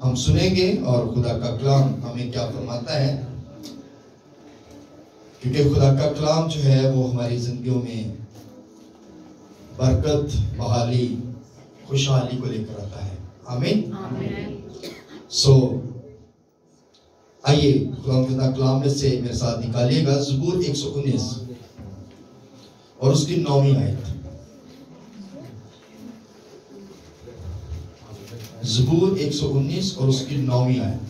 हम सुनेंगे और खुदा का कलाम हमें क्या फरमाता है, क्योंकि खुदा का कलाम जो है वो हमारी जिंदगियों में बरकत, बहाली, खुशहाली को लेकर आता है। आमीन। सो आइए खुदा कलाम में से मेरे साथ निकालिएगा ज़बूर 119 और उसकी 9वीं आयत। ज़बूर 119 और उसकी 9वीं आयत।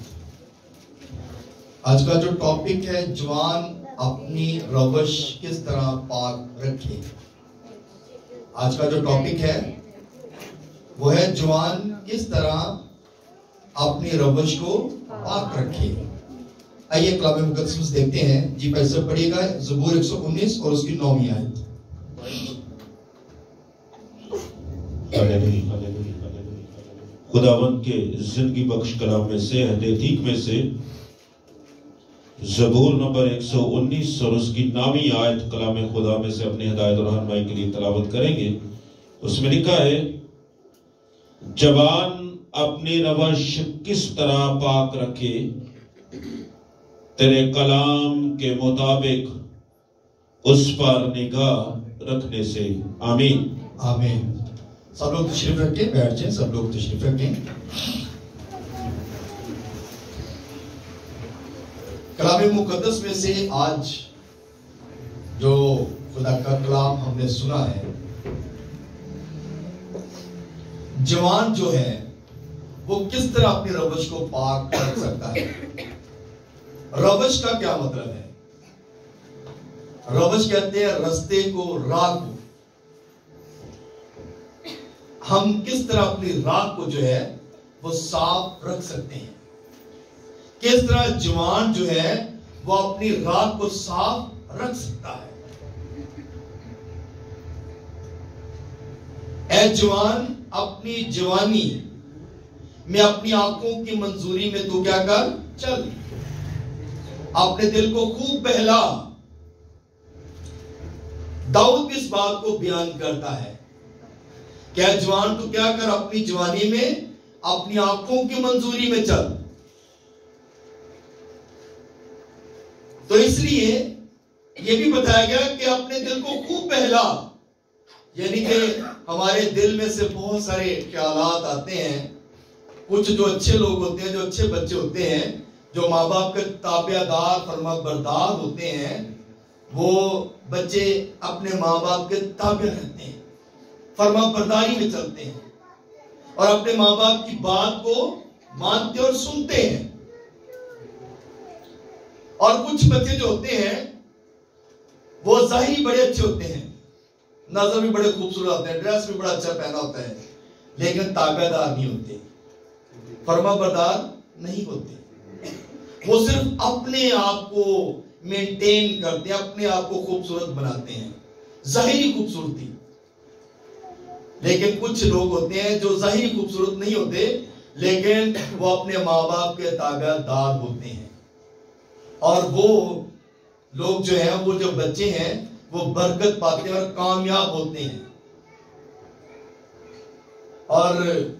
आज का जो टॉपिक है, जवान अपनी रवश किस तरह पाक रखे। आज का जो टॉपिक है वो है जवान किस तरह अपनी रवश को पाक रखे। आइए कलाम मुकद्दस देखते हैं जी। पैसे पढ़िएगा ज़बूर 119 और उसकी 9वीं आयत। खुदावंद के जिंदगी बख्श कलाम में से हदीक में से ज़बूर नंबर 119 और उसकी 9वीं आयत कलाम खुदा में से अपनी हिदायत और रहनुमाई के लिए तलावत करेंगे। उसमें लिखा है, जवान अपनी रवश किस तरह पाक रखे, तेरे कलाम के मुताबिक उस पर निगाह रखने से। आमीन आमीन। सब लोग तशरीफ रखें, बैठ जाएं। सब लोग तशरीफ रखें। कलाम मुकद्दस में से आज जो खुदा का कलाम हमने सुना है, जवान जो है वो किस तरह अपनी रवश को पाक रख सकता है। रवश का क्या मतलब है? रवश कहते हैं रस्ते को, राह को। हम किस तरह अपनी राह को जो है वो साफ रख सकते हैं। किस तरह जवान जो है वो अपनी राह को साफ रख सकता है। ऐ जवान, अपनी जवानी में अपनी आंखों की मंजूरी में तू क्या कर, चल। अपने दिल को खूब बहला। दाऊद भी इस बात को बयान करता है, क्या जवान तू क्या कर, अपनी जवानी में अपनी आंखों की मंजूरी में चल। तो इसलिए यह भी बताया गया कि अपने दिल को खूब बहला, यानी कि हमारे दिल में से बहुत सारे ख्यालात आते हैं। कुछ जो अच्छे लोग होते हैं, जो अच्छे बच्चे होते हैं, जो माँ बाप के ताबेदार फरमाबरदार होते हैं, वो बच्चे अपने माँ बाप के ताबे रहते हैं, फरमाबरदारी में चलते हैं और अपने माँ बाप की बात को मानते और सुनते हैं। और कुछ बच्चे जो होते हैं वो ज़ाहिरी बड़े अच्छे होते हैं, नजर भी बड़े खूबसूरत होते हैं, ड्रेस भी बड़ा अच्छा पहना होता है, लेकिन ताबेदार नहीं होते, फरमाबरदार नहीं होते। वो सिर्फ अपने आप को मेंटेन करते हैं, अपने आप को खूबसूरत बनाते हैं, ज़ाहिरी खूबसूरती। लेकिन कुछ लोग होते हैं जो ज़ाहिरी खूबसूरत नहीं होते, लेकिन वो अपने माँ बाप के ताबेदार होते हैं। और वो लोग जो हैं, वो जो बच्चे हैं, वो बरकत पाते हैं और कामयाब होते हैं। और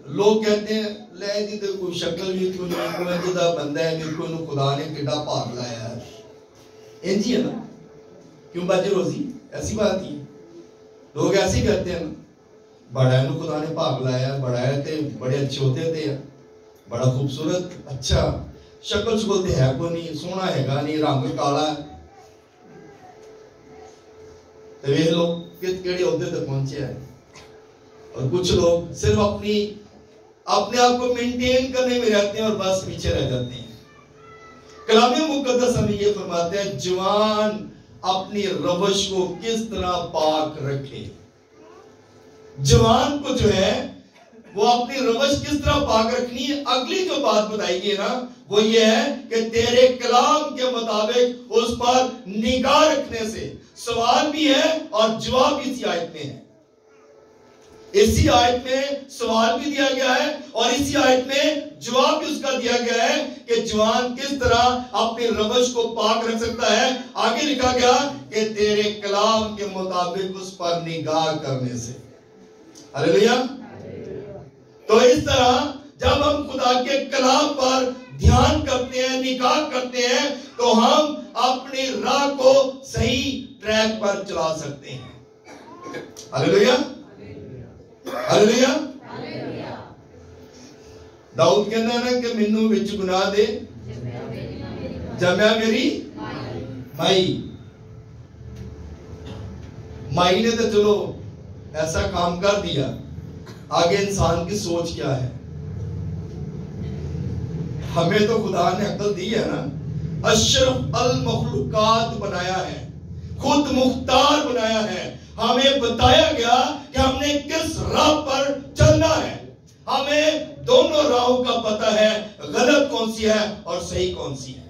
लोग कहते हैं, ले जी देखो शक्ल भी क्यों नहीं, जुदा बंदा है, मेरे को खुदा ने कितना पाक लाया है। इंजी है ना, क्यों बाजी रोजी, ऐसी बात ही लोग ऐसे ही कहते हैं ना, बड़ा है खुदा ने पाक लाया, बड़ा है थे, बड़े अच्छे होते थे, बड़ा खूबसूरत, अच्छा शक्ल शुक्ल तो है को नहीं, सोना हैगा नहीं, रंग काला है। तो वे लोग केड़े होते तक पहुंचे हैं। और कुछ लोग सिर्फ अपने आप को मेंटेन करने में रहते हैं और बस पीछे रह जाते हैं। कलाम मुकद्दस हमें ये फरमाते हैं, जवान अपनी रवश को किस तरह पाक रखे। जवान को जो है वो अपनी रवश किस तरह पाक रखनी है। अगली जो बात बताई गई ना, वो ये है कि तेरे कलाम के मुताबिक उस पर निगाह रखने से। सवाल भी है और जवाब भी इसी आयत में है। इसी आयत में सवाल भी दिया गया है और इसी आयत में जवाब भी उसका दिया गया है कि जवान किस तरह अपनी रवश को पाक रख सकता है। आगे लिखा गया कि तेरे कलाम के मुताबिक उस पर निगाह करने से। हालेलुया। तो इस तरह जब हम खुदा के कलाम पर ध्यान करते हैं, निगाह करते हैं, तो हम अपनी राह को सही ट्रैक पर चला सकते हैं। Hallelujah, hallelujah. दाऊद कहता है ना कि मैनू विच गुनाह दे जमया मेरी माई ने तो चलो ऐसा काम कर दिया, आगे इंसान की सोच क्या है। हमें तो खुदा ने अक्ल दी है ना, अशरफ अल मखलूकात बनाया है, खुद मुख्तार बनाया है। हमें बताया गया कि हमने किस राह पर चलना है। हमें दोनों राहों का पता है, गलत कौन सी है और सही कौन सी है।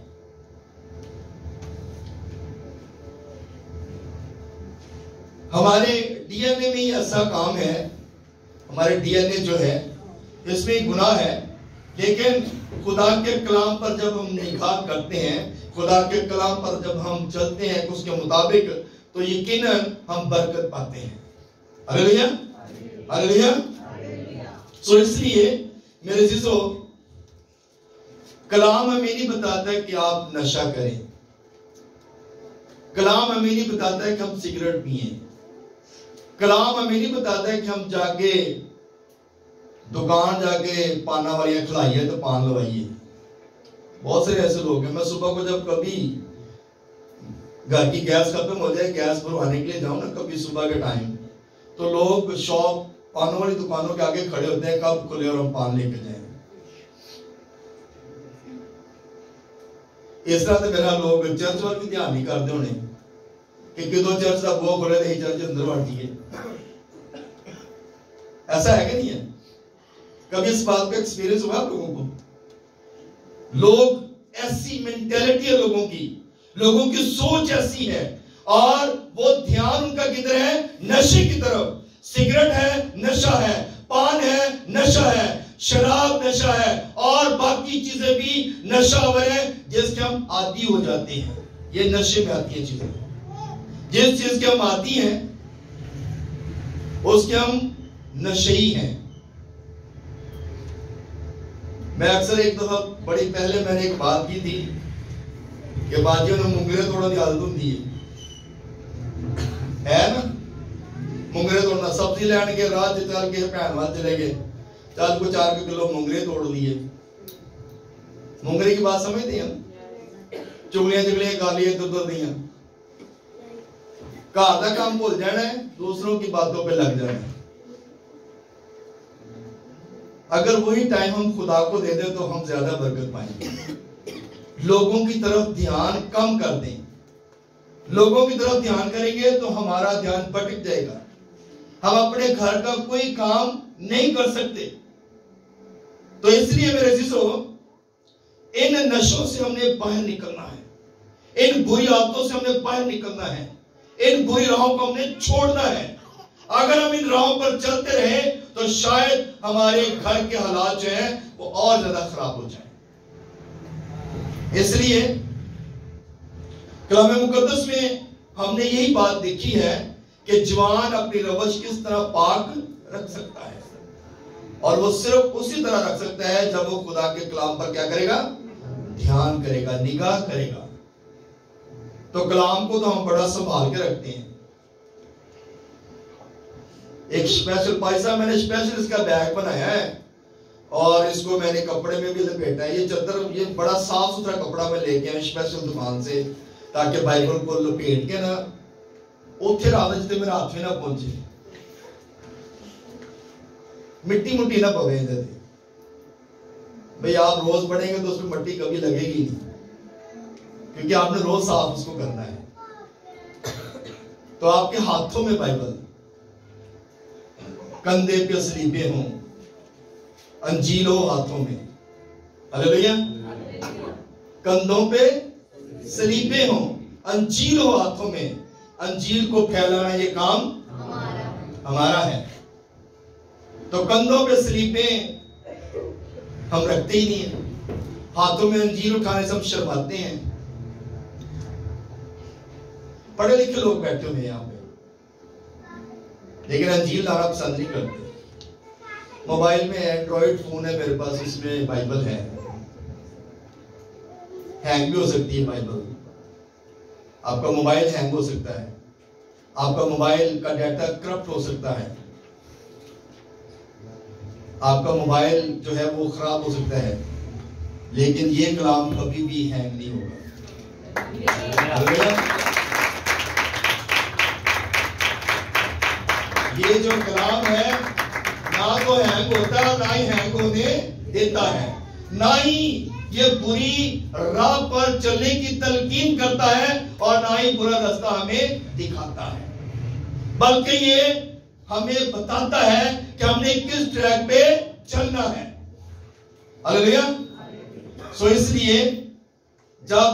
हमारे डीएनए में ही ऐसा काम है, हमारे डीएनए जो है इसमें गुनाह है, लेकिन खुदा के कलाम पर जब हम निगाह करते हैं, खुदा के कलाम पर जब हम चलते हैं उसके मुताबिक, तो यकीनन हम बरकत पाते हैं। Hallelujah, hallelujah. सो इसलिए मेरे जीजो, कलाम हमें नहीं बताता कि आप नशा करें, कलाम हमें नहीं बताता है कि हम सिगरेट पिए, कलाम हमें नहीं बताता है कि हम जाके दुकान जाके पाना वालियां खिलाइए तो पान लवाइए। बहुत सारे ऐसे लोग हैं, मैं सुबह को जब कभी घर की गैस खत्म हो जाए, गैस भरवाने के लिए जाऊं ना कभी सुबह के टाइम, तो लोग शॉप पानों वाली दुकानों के आगे खड़े होते हैं, कब खुले और हम पान लेके जाएं। इस तरह से मेरा लोग चर्च वाल भी ध्यान नहीं करते होने कि किदों चर्च का बुआ खोले नहीं चर्च अंदर बढ़ती है। ऐसा है कि नहीं है? कभी इस बात का एक्सपीरियंस हुआ लोगों को? लोग ऐसी मेंटेलिटी है लोगों की सोच ऐसी है, और वो ध्यान उनका किधर है? नशे की तरफ। सिगरेट है, नशा है, पान है, नशा है, शराब नशा है, और बाकी चीजें भी नशावर है जिसके हम आदी हो जाते हैं। ये नशे में आती है चीजें। जिस चीज के हम आदी हैं उसके हम नशेई हैं। मैं अक्सर एक दफा बड़ी पहले मैंने एक बात की थी कि बाजियों ने मुंगरे तोड़ने की आदत होती है ना, मुंगरे तोड़ना। सब्जी लैन के रात चल के भैन वाल चले गए, चल को 4 किलो मुंगरे तोड़ लिए। मुंगरे की बात समझते हैं? चुगलियां गालियां इधर दियां। घर का काम भूल जाना है, दूसरों की बातों पे लग जाना है। अगर वही टाइम हम खुदा को दे दें तो हम ज्यादा बरकत पाएंगे। लोगों की तरफ ध्यान कम कर दें। लोगों की तरफ ध्यान करेंगे तो हमारा ध्यान भटक जाएगा। हम अपने घर का कोई काम नहीं कर सकते। तो इसलिए मेरे जीजो, इन नशों से हमने बाहर निकलना है, इन बुरी आदतों से हमने बाहर निकलना है, इन बुरी राहों को हमने छोड़ना है। अगर हम इन राहों पर चलते रहे तो शायद हमारे घर के हालात जो हैं वो और ज्यादा खराब हो जाए। इसलिए कलाम मुकद्दस में हमने यही बात देखी है कि जवान अपनी रवश किस तरह पाक रख सकता है, और वो सिर्फ उसी तरह रख सकता है जब वो खुदा के कलाम पर क्या करेगा? ध्यान करेगा, निगाह करेगा। तो कलाम को तो हम बड़ा संभाल के रखते हैं। एक स्पेशल पैसा मैंने स्पेशल इसका बैग बनाया है, और इसको मैंने कपड़े में भी लपेटा है। ये चादर, ये बड़ा साफ सुथरा कपड़ा मैं लेके आया स्पेशल दुकान से, ताकि बाइबल को लपेट के ना उथे रात जिते मेरे हाथ में ना पहुंचे, मिट्टी मुट्टी ना पवे इधर। भाई आप रोज पढ़ेंगे तो उसमें मिट्टी कभी लगेगी नहीं, क्योंकि आपने रोज साफ उसको करना है। तो आपके हाथों में बाइबल, कंधे पे सलीबे हों, अंजील हो हाथों में। हालेलुया। कंधों पे सलीबे हों, अंजील हो हाथों में। अंजील को फैलाना ये काम हमारा है। तो कंधों पे सलीबे हम रखते ही नहीं है, हाथों में अंजील उठाने से हम शर्माते हैं। पढ़े लिखे लोग बैठे हुए हैं यहाँ पे, लेकिन अंजील लाना पसंद नहीं करते। मोबाइल में एंड्रॉइड फोन है मेरे पास, इसमें बाइबल है, हैंग भी हो सकती है बाइबल। आपका मोबाइल हैंग हो सकता है, आपका मोबाइल का डाटा करप्ट हो सकता है, आपका मोबाइल जो है वो खराब हो सकता है, लेकिन ये कलाम कभी भी हैंग नहीं होगा। ये जो कलाम है ना तो हैंग होता है, ना ही हैंग होने देता है, ना ही ये बुरी राह पर चलने की तलकीन करता है और ना ही बुरा रास्ता हमें दिखाता है, बल्कि ये हमें बताता है कि हमने किस ट्रैक पे चलना है। हालेलुया। सो इसलिए जब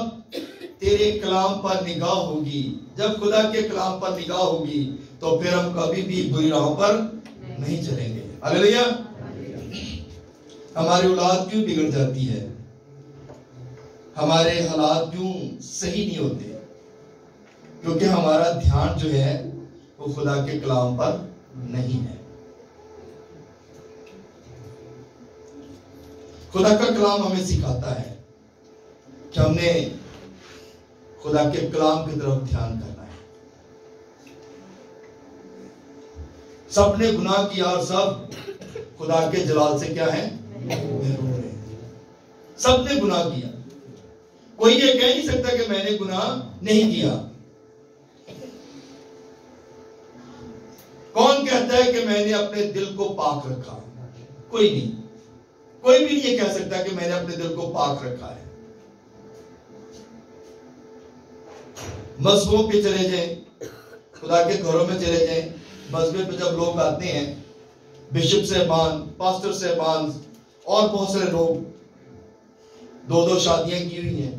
तेरे कलाम पर निगाह होगी, जब खुदा के कलाम पर निगाह होगी, तो फिर हम कभी भी बुरी राहों पर नहीं चलेंगे। हालेलुया। हमारी औलाद क्यों बिगड़ जाती है, हमारे हालात क्यों सही नहीं होते? क्योंकि हमारा ध्यान जो है वो खुदा के कलाम पर नहीं है। खुदा का कलाम हमें सिखाता है कि हमने खुदा के कलाम की तरफ ध्यान करना है। सबने गुनाह किया और सब खुदा के जलाल से क्या है, सबने गुनाह किया। कोई ये कह नहीं सकता कि मैंने गुनाह नहीं किया। कौन कहता है कि मैंने अपने दिल को पाक रखा? कोई नहीं, कोई भी ये कह सकता कि मैंने अपने दिल को पाक रखा है। मस्जिदों पे चले जाएं, खुदा के घरों में चले जाएं, मस्जिद पे जब लोग आते हैं, बिशप साहबान, पास्टर साहबान और बहुत सारे लोग दो दो शादियां की हुई हैं,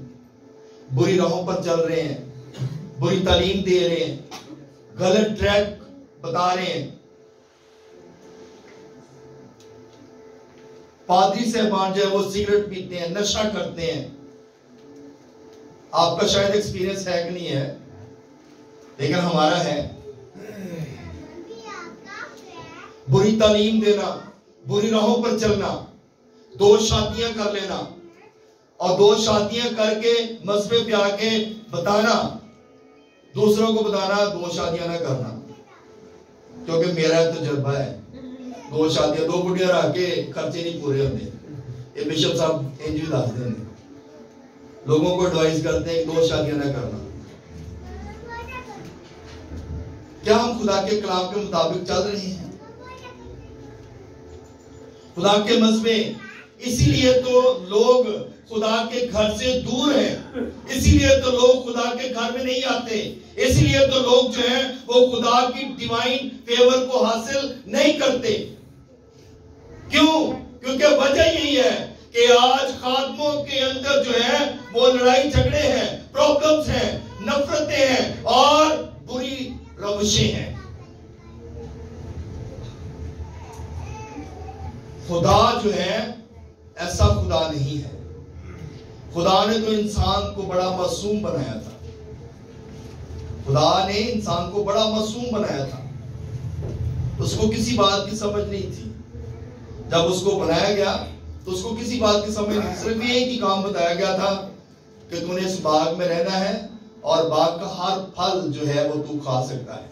बुरी राहों पर चल रहे हैं, बुरी तालीम दे रहे हैं, गलत ट्रैक बता रहे हैं। पादरी साहबान जो है वो सिगरेट पीते हैं, नशा करते हैं। आपका शायद एक्सपीरियंस है कि नहीं है, लेकिन हमारा है। बुरी तालीम देना, बुरी राहों पर चलना, दो शादियां कर लेना और दो शादियां करके मस्जिद पे आके बताना, दूसरों को बताना दो शादियां ना करना, क्योंकि मेरा तजुर्बा है, दो शादियां, दो बुढ़िया रह के खर्चे नहीं पूरे होते। ये बिशप साहब इंज भी दसते हैं, लोगों को एडवाइस करते हैं कि दो शादियां ना करना। क्या हम खुदा के कलाम के मुताबिक चल रहे हैं? खुदा के मज़मे, इसीलिए तो लोग खुदा के घर से दूर हैं, इसीलिए तो लोग खुदा के घर में नहीं आते, इसीलिए तो लोग जो है वो खुदा की डिवाइन फेवर को हासिल नहीं करते। क्यों? क्योंकि वजह यही है कि आज खादमों के अंदर जो है वो लड़ाई झगड़े हैं, प्रॉब्लम्स हैं, नफरतें हैं और बुरी रवशें हैं। खुदा जो है ऐसा खुदा नहीं है। खुदा ने तो इंसान को बड़ा मासूम बनाया था, खुदा ने इंसान को बड़ा मासूम बनाया था। उसको किसी बात की समझ नहीं थी। जब उसको बनाया गया तो उसको किसी बात की समझ नहीं, सिर्फ ये ही काम बताया गया था कि तूने इस बाग में रहना है और बाग का हर फल जो है वो तू खा सकता है।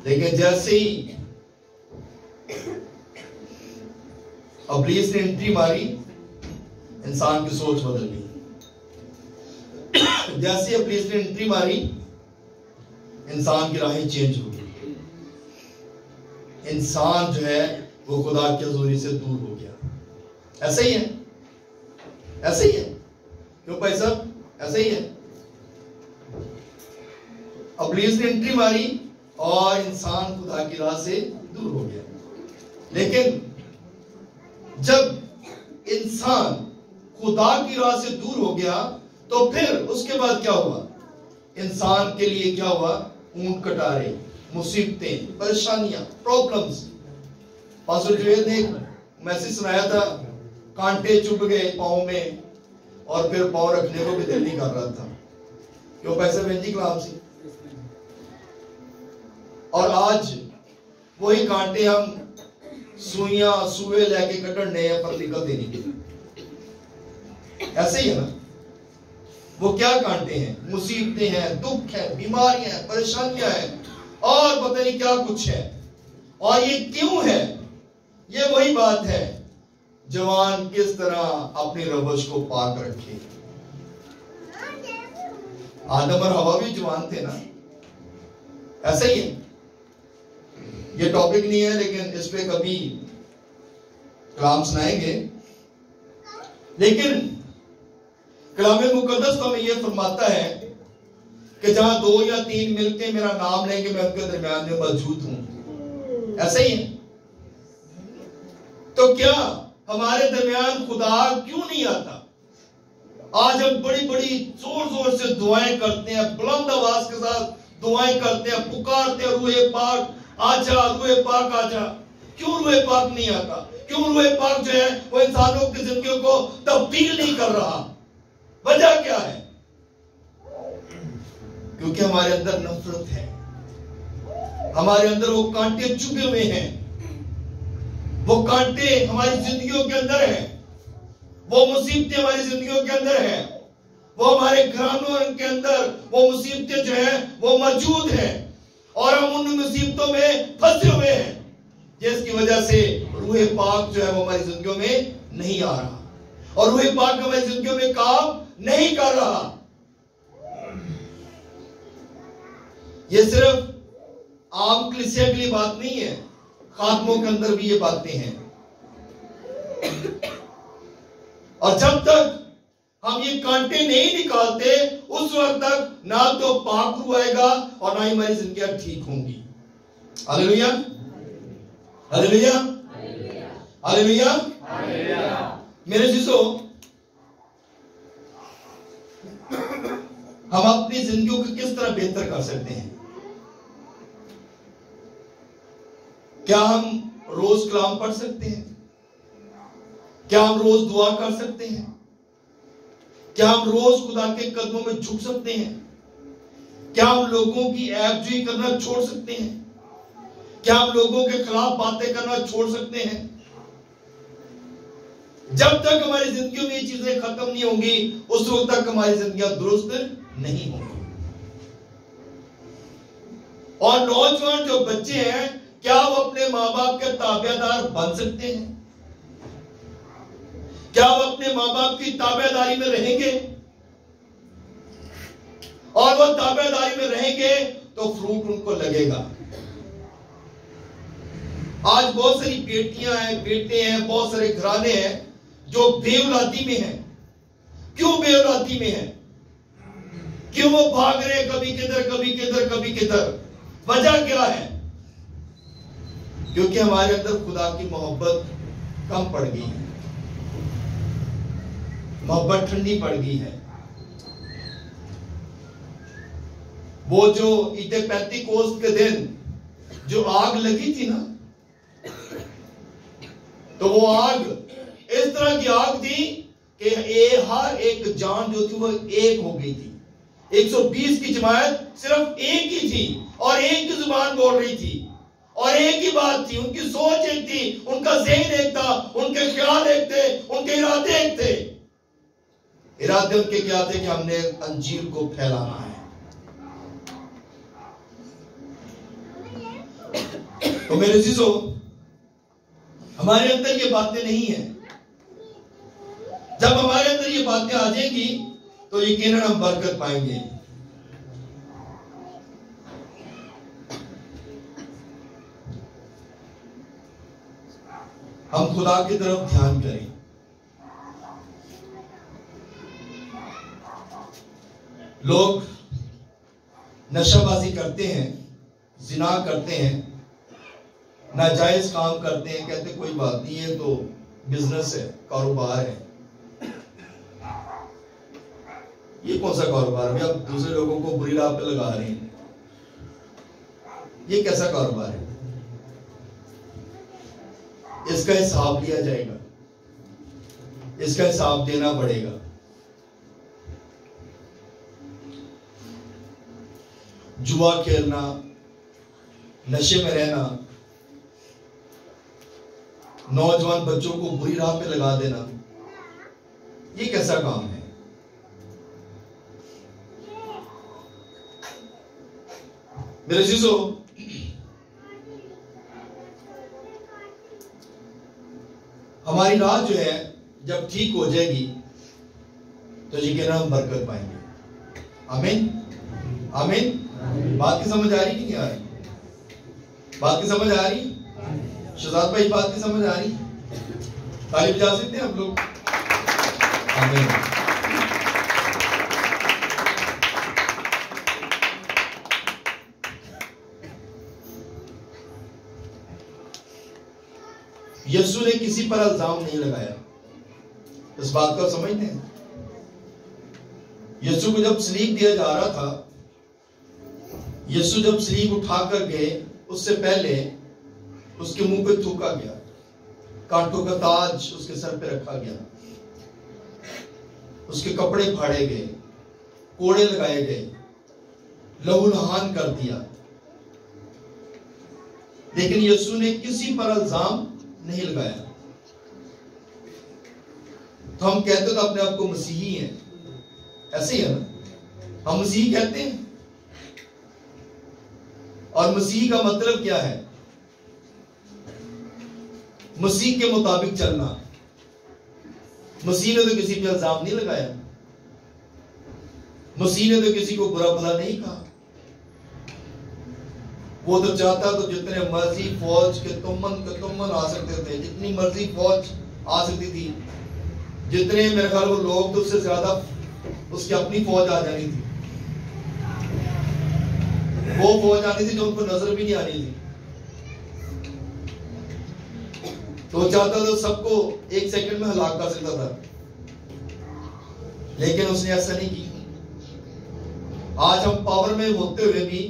लेकिन जैसे ही इब्लीस ने एंट्री मारी, इंसान की सोच बदल गई। जैसे इब्लीस ने एंट्री मारी, इंसान की राहें चेंज हो गई। इंसान जो है वो खुदा की हुजूरी से दूर हो गया। ऐसा ही है, ऐसा ही है। क्यों भाई साहब? ऐसा ही है। इब्लीस ने एंट्री मारी और इंसान खुदा की राह से दूर हो गया। लेकिन जब इंसान खुदा की राह से दूर हो गया तो फिर उसके बाद क्या हुआ? इंसान के लिए क्या हुआ? ऊंट कटारे, मुसीबतें, परेशानियां, प्रॉब्लम्स। पास्टर जुवेद ने एक मैसेज सुनाया था, कांटे चुभ गए पांव में और फिर पांव रखने को भी दिल नहीं कर रहा था। क्यों पैसे बेंजी कलाम से। और आज वही कांटे हम सुइयां सुए लेके कटने हैं पर निकलते नहीं। ऐसे ही है ना, वो क्या कांटे हैं? मुसीबतें हैं, दुख है, बीमारियां हैं, परेशानियां हैं और पता नहीं क्या कुछ है। और ये क्यों है? ये वही बात है, जवान किस तरह अपनी रवश को पाक रखे। आदम और हवा भी जवान थे ना, ऐसे ही है। ये टॉपिक नहीं है लेकिन इस पे कभी कलाम सुनाएंगे। लेकिन कलाम मुकद्दस तो हमें यह फरमाता है कि जहां 2 या 3 मिलके मेरा नाम लेंगे मैं उनके दरमियान में मौजूद हूं। ऐसे ही है। तो क्या हमारे दरमियान खुदा क्यों नहीं आता? आज हम बड़ी बड़ी जोर जोर से दुआएं करते हैं, बुलंद आवाज के साथ दुआएं करते हैं, पुकारते हैं, रूहे पाक आजा, रूहे पाक आजा। क्यों रूहे पाक नहीं आता? क्यों रूहे पाक जो है वो इंसानों की जिंदगियों को तब्दील नहीं कर रहा? वजह क्या है? क्योंकि हमारे अंदर नफरत है, हमारे अंदर वो कांटे चुभे हुए हैं। वो कांटे हमारी जिंदगियों के अंदर है, वो मुसीबतें हमारी जिंदगियों के अंदर है, वो हमारे घरानों के अंदर वो मुसीबतें जो है वो मौजूद है और हम उन मुसीबतों में फंसे हुए हैं, जिसकी वजह से रूहे पाक जो है वो हमारी जिंदगियों में नहीं आ रहा और रूहे पाक हमारी जिंदगियों में काम नहीं कर रहा। ये सिर्फ आम कलीसिया के लिए बात नहीं है, खात्मों के अंदर भी ये बातें हैं। और जब तक हम ये कांटे नहीं निकालते उस वक्त तक ना तो पाक रूह आएगा और ना ही हमारी जिंदगियां ठीक होंगी। Hallelujah, hallelujah, hallelujah. मेरे जीसो, हम अपनी जिंदगियों को किस तरह बेहतर कर सकते हैं? क्या हम रोज कलाम पढ़ सकते हैं? क्या हम रोज दुआ कर सकते हैं? क्या हम रोज खुदा के कदमों में झुक सकते हैं? क्या हम लोगों की ऐबजुई करना छोड़ सकते हैं? क्या हम लोगों के खिलाफ बातें करना छोड़ सकते हैं? जब तक हमारी जिंदगी में ये चीजें खत्म नहीं होंगी उस वक्त तक हमारी जिंदगियां दुरुस्त नहीं होंगी। और नौजवान जो बच्चे हैं, क्या वो अपने माँ बाप के ताबेदार बन सकते हैं? क्या वो अपने माँ बाप की ताबेदारी में रहेंगे? और वो ताबेदारी में रहेंगे तो फ्रूट उनको लगेगा। आज बहुत सारी बेटियां हैं, बेटे हैं, बहुत सारे घराने हैं जो बेऔलादी में हैं। क्यों बेऔलादी में हैं? क्यों वो भाग रहे हैं, कभी किधर कभी किधर कभी किधर? वजह क्या है? क्योंकि हमारे अंदर खुदा की मोहब्बत कम पड़ गई है, मोहब्बत ठंडी पड़ गई है। वो जो ईद पेंतीकोस्त के दिन जो आग लगी थी ना, तो वो आग इस तरह की आग थी कि हर एक जान जो थी वो एक हो गई थी। 120 की जमात सिर्फ एक ही थी और एक ही जुबान बोल रही थी और एक ही बात थी। उनकी सोच एक थी, उनका ज़हन एक था, उनके ख्याल एक थे, उनके इरादे एक थे। इरादे उनके क्या थे कि हमने अंजीर को फैलाना है। तो मेरे जीजो, हमारे अंदर ये बातें नहीं है। जब हमारे अंदर ये बातें आ जाएंगी तो यकीनन हम बरकत पाएंगे। हम खुदा की तरफ ध्यान करें। लोग नशाबाजी करते हैं, जिना करते हैं, नाजायज काम करते हैं, कहते कोई बात नहीं है, तो बिजनेस है, कारोबार है। ये कौन सा कारोबार है? आप दूसरे लोगों को बुरी राह पे लगा रहे हैं। ये कैसा कारोबार है? इसका हिसाब लिया जाएगा, इसका हिसाब देना पड़ेगा। जुआ खेलना, नशे में रहना, नौजवान बच्चों को बुरी राह पे लगा देना, ये कैसा काम है? मेरे अजीजों, हमारी राह जो है जब ठीक हो जाएगी तो यकीनन हम बरकत पाएंगे। आमीन, आमीन। बात की समझ आ रही कि नहीं आ रही? बात की समझ आ रही? शहजाद भाई, बात की समझ आ रही? ताली बजा सकते हैं आप लोग? आमीन। यीशु ने किसी पर इल्जाम नहीं लगाया, इस बात को समझते हैं? यीशु को जब सलीब दिया जा रहा था, यीशु जब सलीब उठाकर गए, उससे पहले उसके मुंह पे थूका गया, कांटों का ताज उसके सर पे रखा गया, उसके कपड़े फाड़े गए, कोड़े लगाए गए, लहू लहान कर दिया, लेकिन यीशु ने किसी पर इल्जाम नहीं लगाया। तो हम कहते तो अपने आप को मसीही हैं, ऐसे ही है ना? हम मसीही कहते हैं। और मसीही का मतलब क्या है? मसीह के मुताबिक चलना। मसीह ने तो किसी पे इल्जाम नहीं लगाया, मसीह ने तो किसी को बुरा भला नहीं कहा। वो तो चाहता तो जितने मर्जी फौज के तुमन आ सकते थे, जितनी मर्जी फौज आ सकती थी, जितने मेरे ख्याल वो लोग तो उससे ज्यादा उसकी अपनी फौज आ जानी थी। वो फौज आनी थी जो उनको नजर भी नहीं आनी थी। तो चाहता तो सबको एक सेकंड में हलाक कर सकता था, लेकिन उसने ऐसा नहीं किया। आज हम पावर में होते हुए भी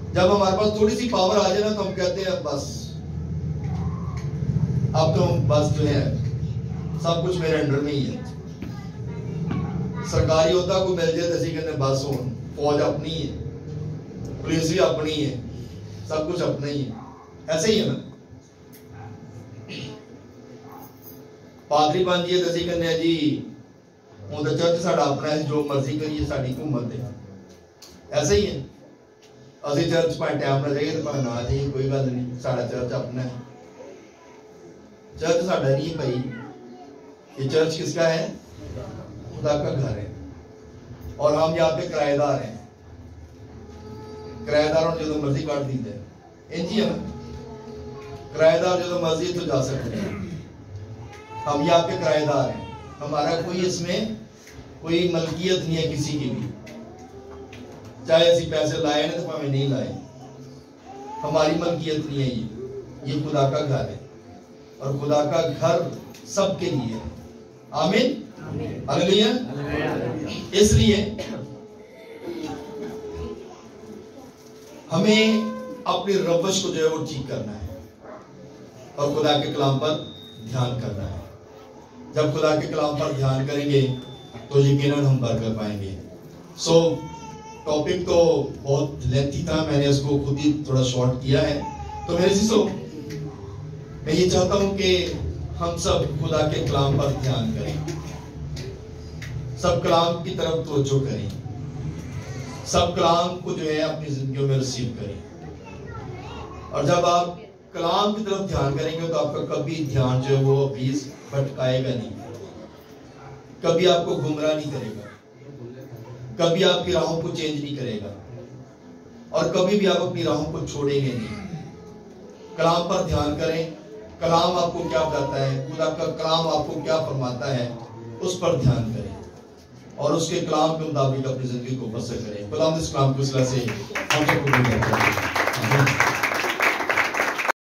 जब हमारे पास थोड़ी सी पावर आ जाए ना, तो हम कहते हैं बस अब तो बस जो है सब कुछ मेरे अंडर में ही है। सरकारी होता को मिल जाए तो कहते बस हो, फौज अपनी है, पुलिस भी अपनी है, सब कुछ अपना ही है। ऐसे ही है ना? पादरी बन जाइए तो कहते जी हूं तो चर्च साडा अपना है, जो मर्जी करिए, साडी हुकूमत है। ऐसे ही है। अभी चर्च पर टाइम ना जाइए तो भावे ना जाइए, कोई गल नहीं, साडा चर्च अपना है। चर्च साडा नहीं भाई, ये चर्च किसका है? खुदा का घर है, और हम यहाँ पे किराएदार हैं। किराएदारों ने जो मर्जी काट दी है, इंजी है ना? किराएदार जो मर्जी तो जा सकते हैं। हम यहाँ पे किराएदार हैं, हमारा कोई इसमें कोई मलकियत नहीं है किसी की भी, चाहे ऐसी पैसे लाए ना तो भावे नहीं लाए, हमारी मलकियत नहीं है। ये खुदा का घर है, और खुदा का घर सबके लिए है। आमीन, हालेलुया। इसलिए हमें अपनी रवश को जो है वो ठीक करना है, और खुदा के कलाम पर ध्यान करना है। जब खुदा के कलाम पर ध्यान करेंगे तो यकीनन हम बरकत पाएंगे। टॉपिक तो बहुत लेंथी था, मैंने इसको खुद ही थोड़ा शॉर्ट किया है। तो मेरे चीजों, मैं ये चाहता हूं कि हम सब खुदा के कलाम पर ध्यान करें, सब कलाम की तरफ तवज्जो करें, सब कलाम को जो है अपनी जिंदगी में रिसीव करें। और जब आप कलाम की तरफ ध्यान करेंगे तो आपका कभी ध्यान जो है वो बीच भटकाएगा नहीं, कभी आपको गुमराह नहीं करेगा, कभी आपकी राहों को चेंज नहीं करेगा, और कभी भी आप अपनी राहों को छोड़ेंगे नहीं। कलाम पर ध्यान करें, कलाम आपको क्या बताता है, खुदा का कलाम आपको क्या फरमाता है, उस पर ध्यान करें और उसके कलाम के मुताबिक अपनी जिंदगी को बसर करें। कलाम इस कलाम को इस तरह से हम सबको